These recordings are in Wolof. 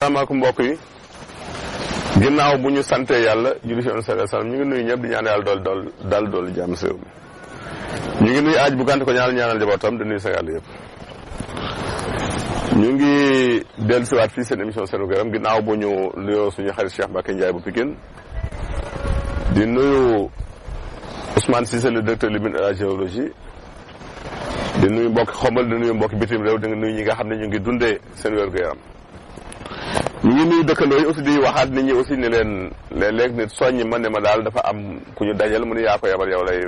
salaamaaleykum mbokk yi ginnaaw bu ñu sante yàlla julli ci sallallahu alayhi wasallam ñu ngi nuyu ñëpp di ñaan yàlla dool jàmm si réew mi ñu ngi nuyu aaj bu gànt ko ñaanal jabootam di nuyu Sénégal yëpp ñu ngi dellusiwaat fii seen émission Seenu Yaram ginnaaw bu ñu nuyoo suñu xarit Cheikh Mbacké Ndiaye bu Pikine di nuyu Ousmane Cissé le directeur limite de la géologie di nuyu mbokki xombal di nuyu mbokki bitim réew di nuyu ñi nga xam ne ñu ngi dundee seen wér-gu-yaram ñu ngi nuyu dëkkandoo yi aussi di waxaat nit ñi aussi ni leen léeg-léeg nit soññi ma ne ma daal dafa am ku ñu dajal mu ne yaa ko yabal yow lay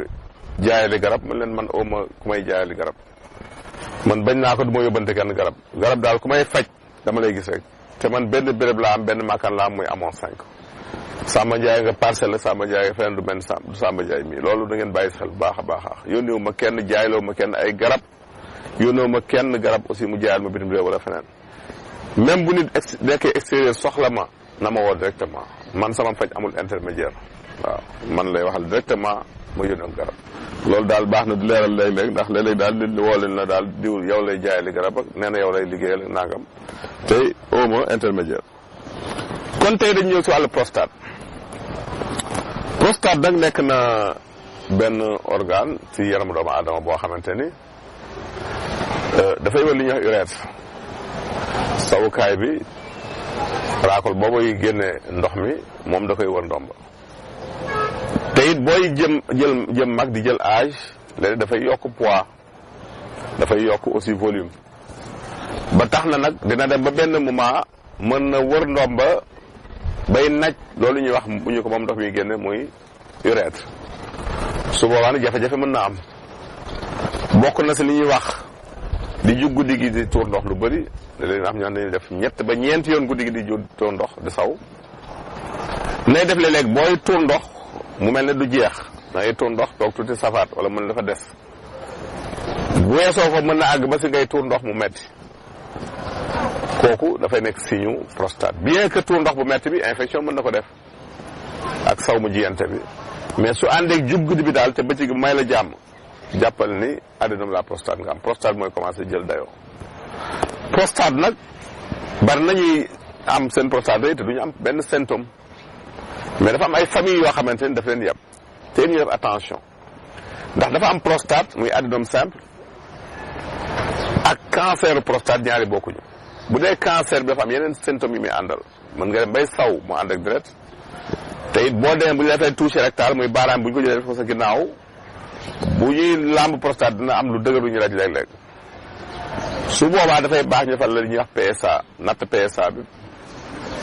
jaayali garab man leen man awma ku may jaayali garab man bañ naa ko du ma yóbbante kenn garab daal ku may faj dama lay gis rek te man benn béréb laa am benn maakaan laa am muy amoon 5 Samba Ndiaye nga parcelle la Samba Ndiaye nga feneen du benn du Samba Ndiaye mii loolu da ngeen bàyyi xel bu baax a baax yónneewu ma kenn jaayloo ma kenn ay garab yónneewu ma kenn garab aussi mu jaayal ma bitim réew wala feneen même bu nit nekkee extérieur soxla ma na ma woo directement man sama faj amul intermédiaire waaw man lay waxal directement ma yónnee garab loolu daal baax na du leeral léeg-léeg ndax léeg-léeg daal nit woo leen la daal diw yow lay jaayali garab ak nee na yow lay liggéeyal ak nangam tey awma intermédiaire kon tey dañu ñëw si wàllu prostate nag nekk na benn organe ci yaramu doomu aadama boo xamante ni dafay wër li ñuy wax urètre sawukaay bi raakol boobu yi génne ndox mi moom da koy wër ndomba te it booy jëm mag di jël âge léegi dafay yokk poids dafay yokk aussi volume ba tax na nag dina dem ba benn moment mën na wër ndomba bay naj loolu ñuy wax bu ñu ko moom ndox mi génne muy urètre su boobaa nag jafe-jafe mën na am bokk na si li ñuy wax di jug guddi gi di tuur ndox lu bëri léeg-léeg am ñoo dañuy def ñett ba ñeenti yoon guddi gi di jug tuur ndox di saw nay def léeg-léeg booy tuur ndox mu mel ne du jeex da ngay tuur ndox toog tuuti safaat wala mën dafa des bu weesoo ko mën na àgg ba si ngay tuur ndox mu metti kooku dafay nekk signe prostate bien que tuur ndox bu metti bi infection mën na ko def ak saw mu jiyante bi mais su àndeeg jug guddi bi daal te bëccëg may la jàmm jàppal ni adénome la prostate nga am prostate mooy commencé jël dayoo prostate nag bari nañuy am seen prostate day te duñu am benn symptôme mais dafa am ay famille yoo xamante ni daf leen yeb te ñu def attention ndax dafa am prostate muy adénome simple ak cancer prostate ñaari bokkuñu bu dee cancer bi dafa am yeneen symptômes yi muy àndal mën nga dem bay saw mu ànd ak deret te it boo demee bu ñu defee touche rectale muy baaraam bu ñu ko jëlee def ko sa ginnaaw bu ñuy làmb prostate dina am lu dëgër lu ñu raj léeg-léeg su boobaa dafay baax ñu defal la li ñuy wax PSA natt PSA bi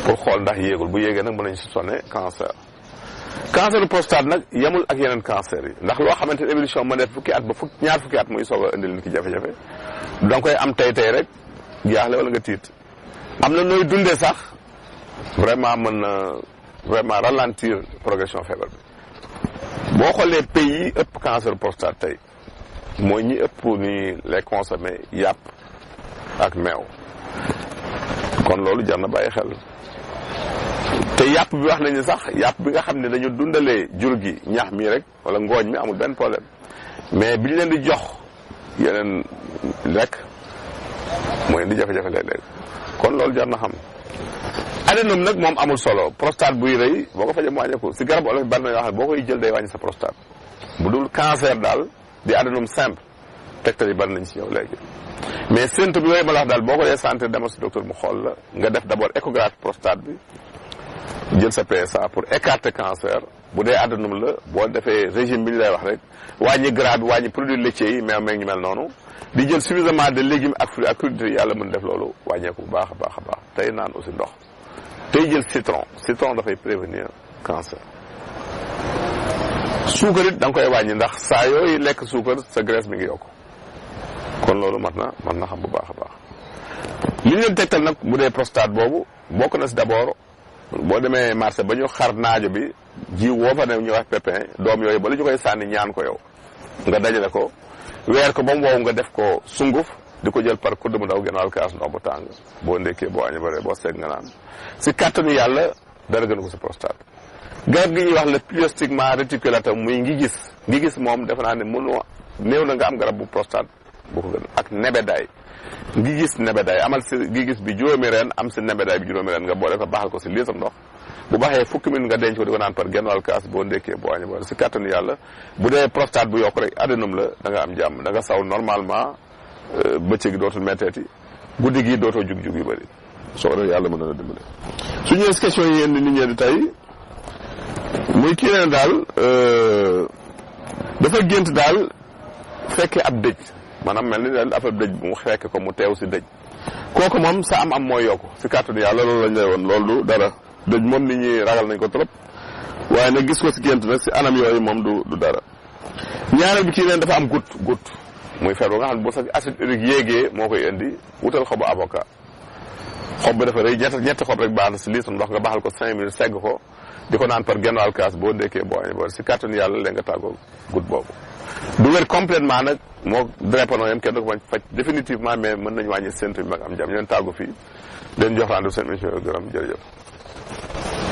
pour xool ndax yéegul bu yéegee nag mën nañu si sonné cancer du prostate nag yemul ak yeneen cancer yi ndax loo xamante ne évolution mën def fukki at ba ñaar fukki at muy soog a indil nit ki jafe-jafe danga koy am tey rek jaaxle wala nga tiit am na nooy dundee sax vraiment mën na vraiment ralentir progression feebar bi boo xoolee pays yi ëpp cancer prostate tey mooy ñi ëpp ni les consommer yàpp ak meew kon loolu jar na bàyyi xel te yàpp bi wax nañu sax yàpp bi nga xam ne dañu dundalee jur gi ñax mi rek wala ngooñ mi amul benn problème mais bi ñu leen di jox yeneen lekk mooy indi jafe-jafe léeg-léeg kon loolu jar na xam adénome nag moom amul solo prostate buy rëy boo ko fajee mu wàññeeku si garab olof bari na yoo xam ne boo koy jël day wàññi sa prostate bu dul cancer daal di adénome simple tegtal yi bari nañ si yow léegi mais symptôme yooyu ma la wax daal boo ko dee santé demal si docteur mu xool la nga def d'abord échographie prostate bi jël sa PSA pour écarter cancer bu dee adénome la boo defee régime bi ñu lay wax rek wàññi gras bi wàññi produits laitiers yi meew meeg ñu mel noonu di jël suffisamment de légumes ak fruits ak crudités yàlla mën def loolu wàññeeku bu baax a baax a baax tey naan aussi ndox tey jël citron dafay prévenir cancer suukar it da nga koy wàññi ndax saa yooyu lekk suukar sa graisse mi ngi yokk kon loolu mën na xam bu baax a baax li ñu leen tegtal nag bu dee prostate boobu bokk na si d'abord boo demee marché ba ñu xar naajo bi ji woo fa ne ñu wax pépin doom yooyu ba la ñu koy sànni ñaan ko yow nga dajale ko weer ko ba mu wow nga def ko sunguf di ko jël par kudd mu ndaw genn wàll kaas ndox bu tàng boo ndekkee boo añee bare boo seeg nga naan si kàttanu yàlla dara gën ko si prostate garab gi ñuy wax le pyostigma reticulatum muy ngi gis moom defe naa ne mënoo néew na nga am garab bu prostate bu ko gën ak nebedaay ngi gis nebedaay amal si ngi gis bi juróomi reen am si nebedaay bi juróomi reen nga boole ko baaxal ko si litre ndox bu baaxee fukki minute nga denc ko di ko naan par genn wàll kaas boo ndékkee boo añee boole si kàttanu yàlla bu dee prostate bu yokk rek adénome la da nga am jàmm da nga saw normalement bëccëg gi dootul metteeti guddi gi dootoo jug-jug yu bëri soo ko yàlla mën na la dimbale su ñëwee si question yi yéen nit ñee di tey muy kii ne daal dafa gént daal fekkee ab dëj maanaam mel ni daal affaire dëj bu mu fekk ko mu teew si dëj kooku moom sa am mooy yokku si kàttanu yàlla loolu lañ lay woon loolu du dara dëj moom nit ñi ragal nañ ko trop waaye nag gis ko si gént nag si anam yooyu moom du dara ñaareel bi kii neen dafa am goutte muy feebar nga xam ne bu sa acide urique yéegee moo koy indi wutal xobu avocat xob bi dafa rëy ñetti xob rek baax na si litre ndox nga baxal ko 5 minutes segg ko di ko naan par genn wàll kaas boo ndekkee boo añee boole si kàttanu yàlla léegi nga tàggoo goutte boobu du wér complètement nag moo drépano yam kenn du ko faj définitivement mais mën nañu wàññi séntu bi mag am jàmm ñu leen tàggu fii leen jox rendez-vous seen émission gërëm jërëjëf